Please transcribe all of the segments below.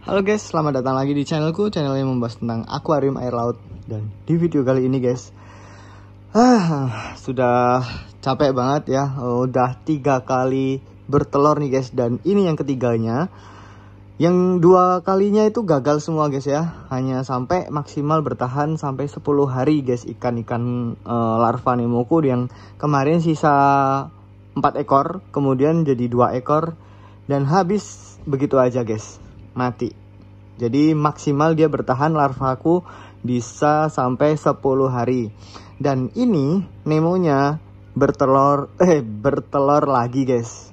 Halo guys, selamat datang lagi di channelku, channel yang membahas tentang akuarium air laut. Dan di video kali ini guys, sudah capek banget ya. Udah 3 kali bertelur nih guys, dan ini yang ketiganya. Yang 2 kalinya itu gagal semua guys ya. Hanya sampai maksimal bertahan sampai 10 hari guys, ikan-ikan larva nemoku. Yang kemarin sisa 4 ekor, kemudian jadi 2 ekor, dan habis begitu aja guys, mati. Jadi maksimal dia bertahan larvaku bisa sampai 10 hari. Dan ini nemonya bertelur lagi guys.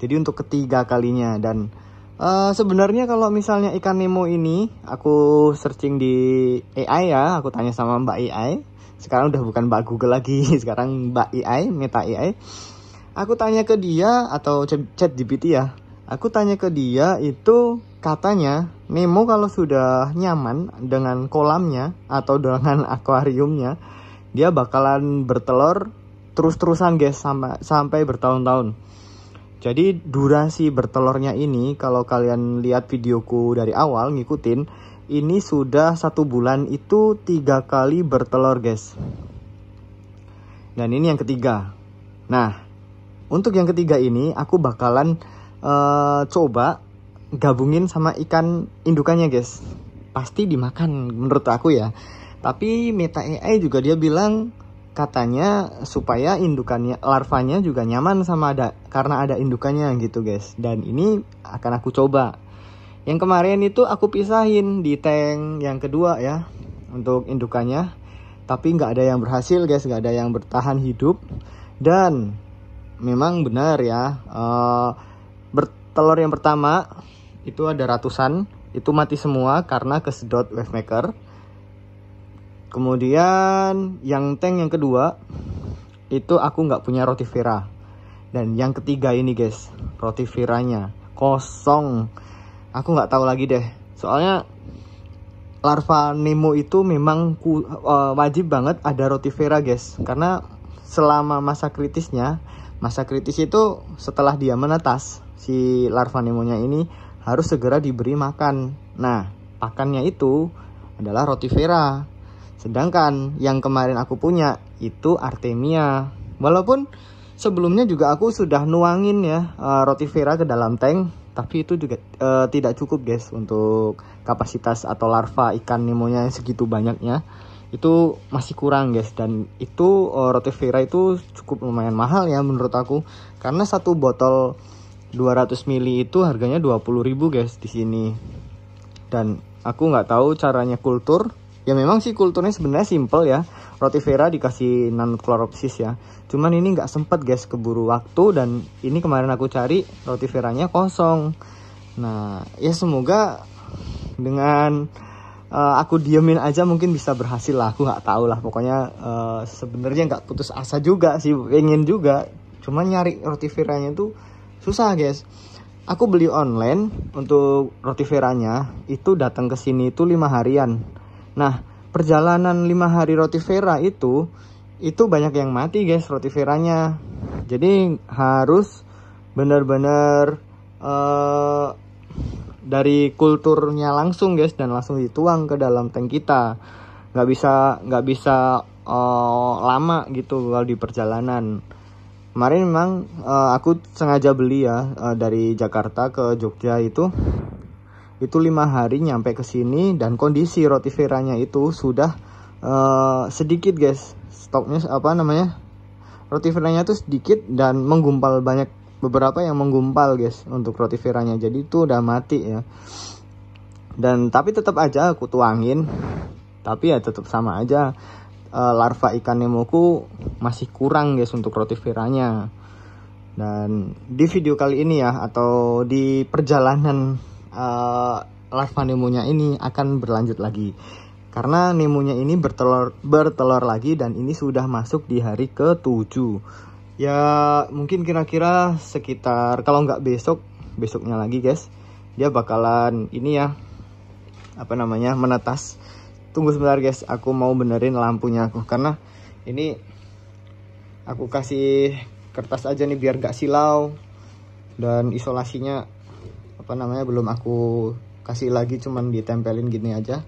Jadi untuk ketiga kalinya. Dan sebenarnya kalau misalnya ikan nemo ini aku searching di AI ya, aku tanya sama Mbak AI. Sekarang udah bukan Mbak Google lagi, sekarang Mbak AI, Meta AI. Aku tanya ke dia, atau chat GPT ya. Aku tanya ke dia, itu katanya Nemo kalau sudah nyaman dengan kolamnya atau dengan akuariumnya, dia bakalan bertelur terus-terusan guys, sampai bertahun-tahun. Jadi durasi bertelurnya ini, kalau kalian lihat videoku dari awal ngikutin, ini sudah 1 bulan itu 3 kali bertelur guys. Dan ini yang ketiga. Nah, untuk yang ketiga ini aku bakalan coba gabungin sama ikan indukannya guys. Pasti dimakan menurut aku ya. Tapi Meta AI juga dia bilang katanya supaya indukannya, larvanya juga nyaman sama karena ada indukannya gitu guys. Dan ini akan aku coba. Yang kemarin itu aku pisahin di tank yang kedua ya, untuk indukannya. Tapi nggak ada yang berhasil guys, nggak ada yang bertahan hidup. Dan memang benar ya, bertelur yang pertama itu ada ratusan, itu mati semua karena kesedot wave maker. Kemudian yang tank yang kedua itu aku nggak punya rotifera. Dan yang ketiga ini guys, rotiferanya kosong. Aku nggak tahu lagi deh, soalnya larva Nemo itu memang wajib banget ada rotifera guys, karena selama masa kritisnya, masa kritis itu setelah dia menetas, si larva nemonya ini harus segera diberi makan. Nah, pakannya itu adalah rotifera. Sedangkan yang kemarin aku punya itu artemia. Walaupun sebelumnya juga aku sudah nuangin ya rotifera ke dalam tank, tapi itu juga tidak cukup guys untuk kapasitas atau larva ikan nemonya segitu banyaknya. Itu masih kurang guys. Dan itu rotifera itu cukup lumayan mahal ya menurut aku, karena 1 botol 200 ml itu harganya 20.000 guys di sini. Dan aku nggak tahu caranya kultur. Ya memang sih kulturnya sebenarnya simple ya. Rotifera dikasih Nanochloropsis ya. Cuman ini nggak sempet guys, keburu waktu. Dan ini kemarin aku cari rotiferanya kosong. Nah ya semoga dengan aku diemin aja mungkin bisa berhasil lah. Aku nggak tahu lah. Pokoknya sebenarnya nggak putus asa juga sih, pengen juga. Cuman nyari rotiferanya tuh susah guys. Aku beli online untuk rotiferanya, itu datang ke sini itu 5 harian. Nah, perjalanan 5 hari rotifera itu banyak yang mati guys rotiferanya. Jadi harus benar-benar dari kulturnya langsung guys, dan langsung dituang ke dalam tank kita. Nggak bisa lama gitu kalau di perjalanan. Kemarin memang aku sengaja beli ya dari Jakarta ke Jogja itu 5 hari nyampe ke sini, dan kondisi rotiferanya itu sudah sedikit guys. Stoknya rotiferanya tuh sedikit dan menggumpal, banyak beberapa yang menggumpal guys untuk rotiferanya. Jadi itu udah mati ya. Dan tapi tetap aja aku tuangin, tapi ya tetap sama aja. Larva ikan nemoku masih kurang guys untuk rotiferanya. Dan di video kali ini ya, atau di perjalanan larva nemonya ini akan berlanjut lagi, karena nemonya ini bertelur lagi, dan ini sudah masuk di hari ke-7 ya. Mungkin kira-kira sekitar, kalau nggak besoknya lagi guys, dia bakalan ini ya, menetas. Tunggu sebentar guys, aku mau benerin lampunya aku, karena ini aku kasih kertas aja nih biar gak silau. Dan isolasinya belum aku kasih lagi cuman ditempelin gini aja.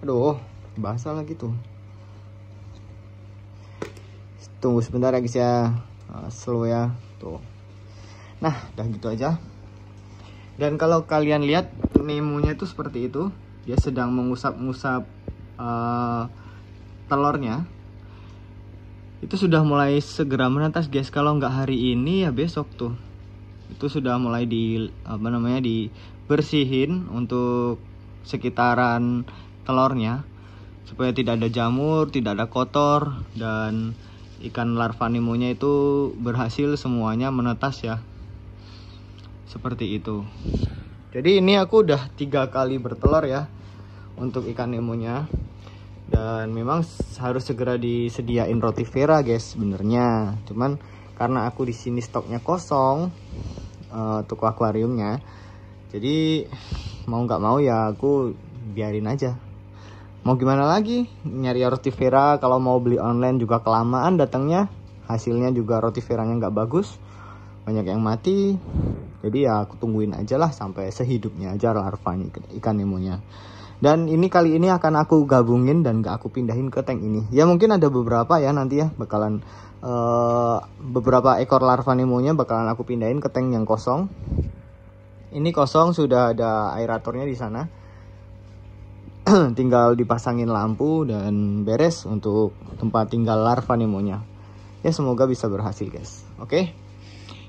Aduh, basah lagi tuh. Tunggu sebentar ya guys ya. Slow ya tuh. Nah, udah gitu aja. Dan kalau kalian lihat Nemonya itu seperti itu, dia sedang mengusap-ngusap telurnya. Itu sudah mulai segera menetas guys. Kalau nggak hari ini ya besok tuh. Itu sudah mulai dibersihin untuk sekitaran telurnya supaya tidak ada jamur, tidak ada kotor, dan ikan larva Nemonya itu berhasil semuanya menetas ya. Seperti itu. Jadi ini aku udah 3 kali bertelur ya untuk ikan Nemonya. Dan memang harus segera disediain roti Vera guys sebenarnya. Cuman karena aku di sini stoknya kosong untuk akuariumnya, jadi mau nggak mau ya aku biarin aja. Mau gimana lagi, nyari roti Vera kalau mau beli online juga kelamaan datangnya, hasilnya juga roti Veranya nggak bagus, banyak yang mati. Jadi ya aku tungguin aja lah sampai sehidupnya aja larvanya ikan Nemonya. Dan ini kali ini akan aku gabungin dan gak aku pindahin ke tank ini. Ya mungkin ada beberapa ya nanti ya bakalan beberapa ekor larva Nemonya bakalan aku pindahin ke tank yang kosong. Ini kosong, sudah ada aeratornya di sana. Tinggal dipasangin lampu dan beres untuk tempat tinggal larva Nemonya. Ya semoga bisa berhasil guys. Oke.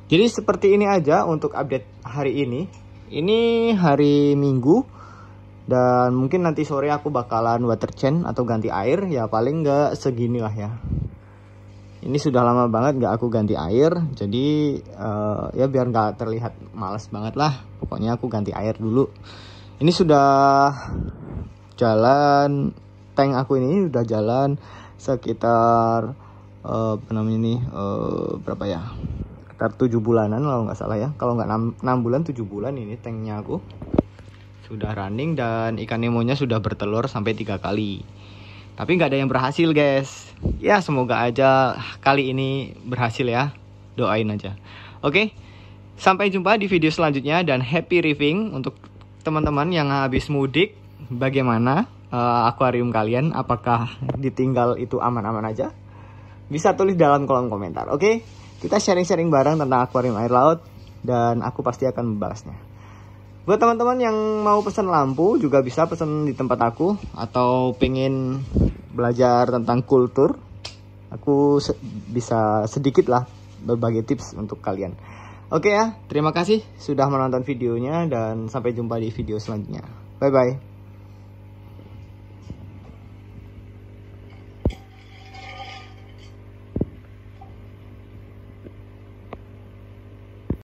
Jadi seperti ini aja untuk update hari ini. Ini hari Minggu. Dan mungkin nanti sore aku bakalan water change atau ganti air. Ya paling nggak segini lah ya. Ini sudah lama banget nggak aku ganti air. Jadi ya biar nggak terlihat males banget lah. Pokoknya aku ganti air dulu. Ini sudah jalan, tank aku ini udah jalan sekitar berapa ya, sekitar 7 bulanan kalau nggak salah ya. Kalau nggak 6 bulan 7 bulan ini tanknya aku sudah running. Dan ikan Nemonya sudah bertelur sampai 3 kali, tapi nggak ada yang berhasil guys. Ya semoga aja kali ini berhasil ya, doain aja. Oke, sampai jumpa di video selanjutnya dan happy reefing untuk teman-teman yang habis mudik. Bagaimana akuarium kalian? Apakah ditinggal itu aman-aman aja? Bisa tulis dalam kolom komentar. Oke, kita sharing-sharing bareng tentang akuarium air laut dan aku pasti akan membalasnya. Buat teman-teman yang mau pesan lampu juga bisa pesan di tempat aku, atau pengen belajar tentang kultur, aku bisa sedikit lah berbagi tips untuk kalian. Oke ya, terima kasih sudah menonton videonya dan sampai jumpa di video selanjutnya. Bye bye.